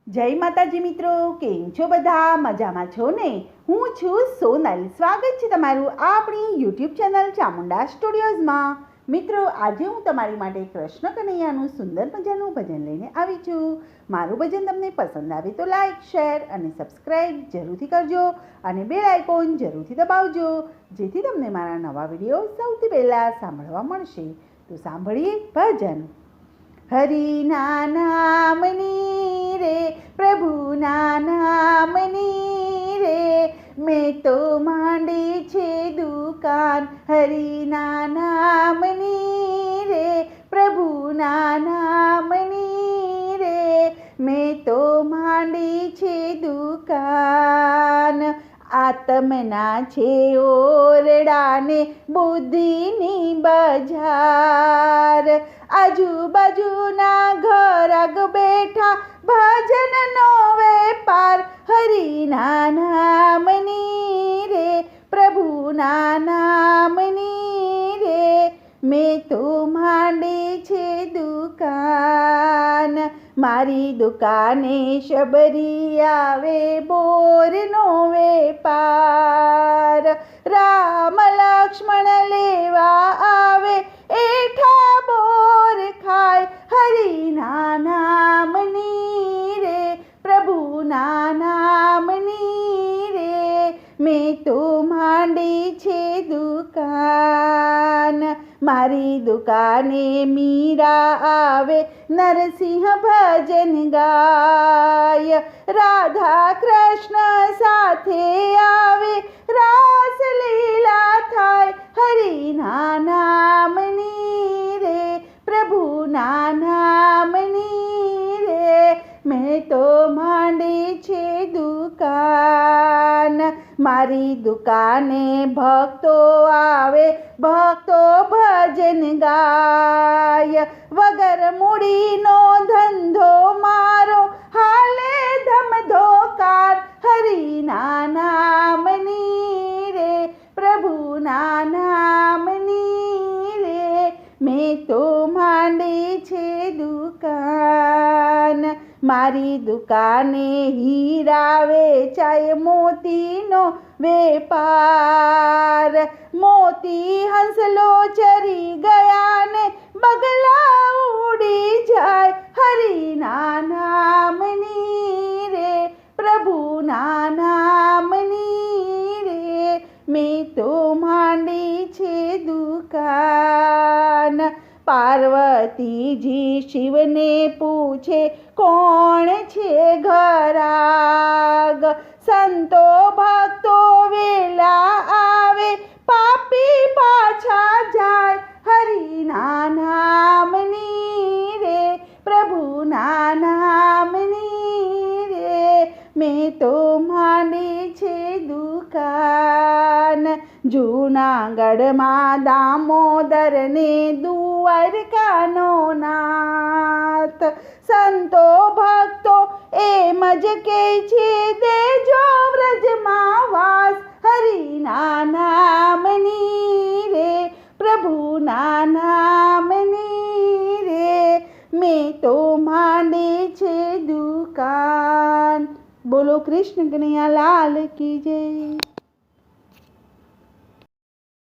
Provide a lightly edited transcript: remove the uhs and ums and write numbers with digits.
જય માતાજી મિત્રો, કેમ છો બધા? મજામાં છો ને? હું છું સોનલ. સ્વાગત છે તમારું આપણી યુટ્યુબ ચેનલ ચામુંડા સ્ટુડિયોઝમાં. મિત્રો, આજે હું તમારી માટે કૃષ્ણ કનૈયાનું સુંદર મજાનું ભજન લઈને આવી છું. મારું ભજન તમને પસંદ આવે તો લાઈક, શેર અને સબસ્ક્રાઈબ જરૂરથી કરજો અને બેલ આઇકોન જરૂરથી દબાવજો, જેથી તમને મારા નવા વિડીયો સૌથી પહેલાં સાંભળવા મળશે. તો સાંભળીએ ભજન. હરિના નામની રે, પ્રભુના નામની રે, મેં તો માંડી છે દુકાન. હરિના નામની રે, પ્રભુના નામની રે, મેં તો માંડી છે દુકાન. આત્મના છે ઓરડાને બુદ્ધિની બજાર, આજુબાજુના ઘર આગ બેઠા ભજનનો વેપાર. હરિના નામની રે, પ્રભુના નામની રે, મેં તો માંડી છે દુકાન. મારી દુકાને શબરી આવે બોરનો વેપાર, રામ લક્ષ્મણ લેવા આવે એઠા બોર ખાય. હરિના નામની રે, પ્રભુના નામની રે, મેં તો માંડી છે દુકાન. મારી દુકાને મીરા આવે નરસિંહ ભજન ગાય, રાધા કૃષ્ણ સાથે આવે રાસ લીલા થાય. હરિના નામની રે, પ્રભુના નામની રે, મેં તો માંડી છે દુકાન. મારી દુકાને ભક્તો આવે, ભક્તો ભજન ગાય, વગર મૂડીનો ધંધો મારો હાલે ધમધોકાર. હરિના નામની રે, પ્રભુના નામની રે, મેં તો માંડી છે દુકાન. મારી દુકાને હીરા વેચાય, મોતીનો વેપાર, મોતી હંસલો ચરી ગયા ને બગલા ઉડી જાય. હરિના નામની રે, પ્રભુના નામની રે, મેં તો માંડી છે દુકાન. પાર્વતીજી શિવને પૂછે કોણ છે ઘરાગ, સંતો ભક્તો વેલા આવે પાપી પાછા જાય. હરિના નામની રે, પ્રભુના નામની રે, મેં તો માંડી છે દુકાન. જૂનાગઢમાં દામોદરને દ્વારકાનો નાથ, સંતો ભક્તો એમ જ કહે છે દેજો વ્રજમાં વાસ. હરિના નામની રે, પ્રભુના નામની રે, મેં તો માંડી છે દુકાન. બોલો કૃષ્ણ કનૈયા લાલ કી જય.